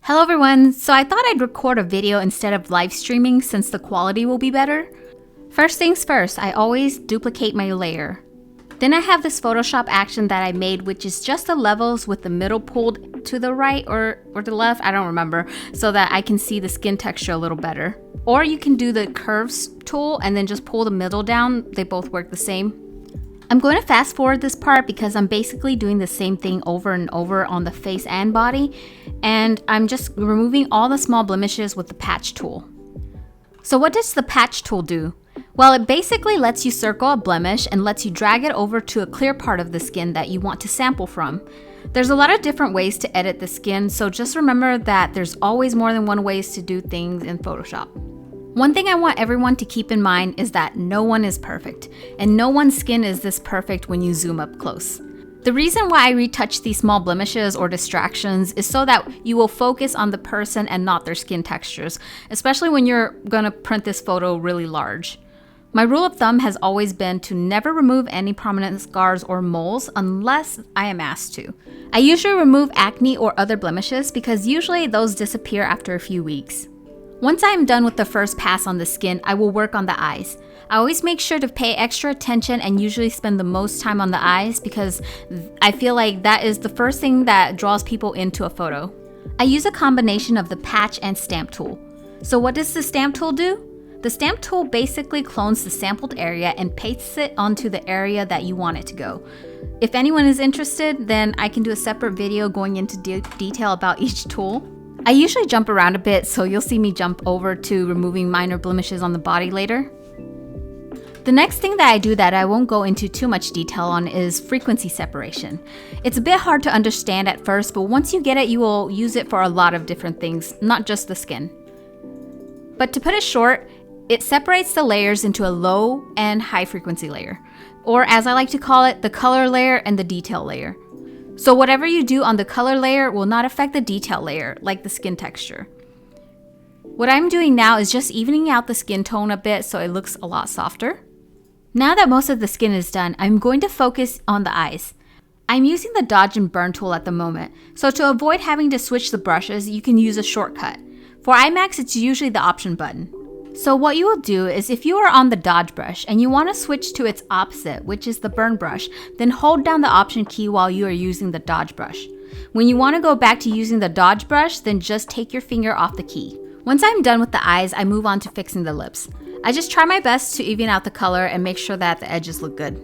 Hello everyone, so I thought I'd record a video instead of live streaming since the quality will be better. First things first, I always duplicate my layer. Then I have this Photoshop action that I made, which is just the levels with the middle pulled to the right or the left, I don't remember, so that I can see the skin texture a little better. Or you can do the curves tool and then just pull the middle down, they both work the same. I'm going to fast forward this part because I'm basically doing the same thing over and over on the face and body, and I'm just removing all the small blemishes with the patch tool. So what does the patch tool do? Well, it basically lets you circle a blemish and lets you drag it over to a clear part of the skin that you want to sample from. There's a lot of different ways to edit the skin, so just remember that there's always more than one ways to do things in Photoshop. One thing I want everyone to keep in mind is that no one is perfect, and no one's skin is this perfect when you zoom up close. The reason why I retouch these small blemishes or distractions is so that you will focus on the person and not their skin textures, especially when you're gonna print this photo really large. My rule of thumb has always been to never remove any prominent scars or moles unless I am asked to. I usually remove acne or other blemishes because usually those disappear after a few weeks. Once I am done with the first pass on the skin, I will work on the eyes. I always make sure to pay extra attention and usually spend the most time on the eyes because I feel like that is the first thing that draws people into a photo. I use a combination of the patch and stamp tool. So what does the stamp tool do? The stamp tool basically clones the sampled area and pastes it onto the area that you want it to go. If anyone is interested, then I can do a separate video going into detail about each tool. I usually jump around a bit, so you'll see me jump over to removing minor blemishes on the body later. The next thing that I do that I won't go into too much detail on is frequency separation. It's a bit hard to understand at first, but once you get it, you will use it for a lot of different things, not just the skin. But to put it short, it separates the layers into a low and high frequency layer, or as I like to call it, the color layer and the detail layer. So whatever you do on the color layer will not affect the detail layer, like the skin texture. What I'm doing now is just evening out the skin tone a bit so it looks a lot softer. Now that most of the skin is done, I'm going to focus on the eyes. I'm using the dodge and burn tool at the moment, so to avoid having to switch the brushes, you can use a shortcut. For IMAX, it's usually the option button. So what you will do is if you are on the dodge brush and you want to switch to its opposite, which is the burn brush, then hold down the option key while you are using the dodge brush. When you want to go back to using the dodge brush, then just take your finger off the key. Once I'm done with the eyes, I move on to fixing the lips. I just try my best to even out the color and make sure that the edges look good.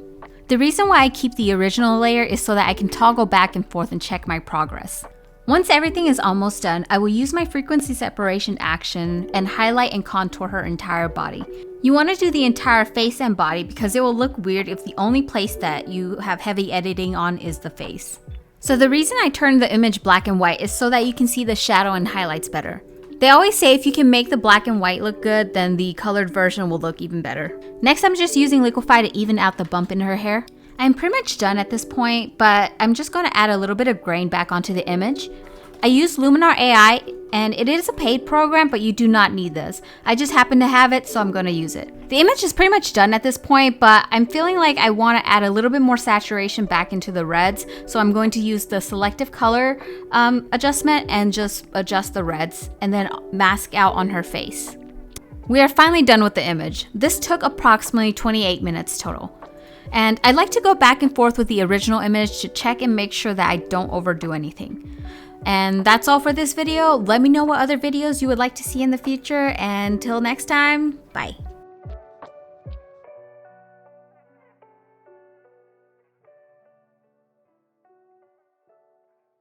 The reason why I keep the original layer is so that I can toggle back and forth and check my progress. Once everything is almost done, I will use my frequency separation action and highlight and contour her entire body. You want to do the entire face and body because it will look weird if the only place that you have heavy editing on is the face. So the reason I turned the image black and white is so that you can see the shadow and highlights better. They always say if you can make the black and white look good, then the colored version will look even better. Next, I'm just using Liquify to even out the bump in her hair. I'm pretty much done at this point, but I'm just going to add a little bit of grain back onto the image. I use Luminar AI, and it is a paid program, but you do not need this. I just happen to have it, so I'm going to use it. The image is pretty much done at this point, but I'm feeling like I want to add a little bit more saturation back into the reds, so I'm going to use the selective color adjustment and just adjust the reds, and then mask out on her face. We are finally done with the image. This took approximately 28 minutes total. And I'd like to go back and forth with the original image to check and make sure that I don't overdo anything. And that's all for this video. Let me know what other videos you would like to see in the future, and till next time, bye.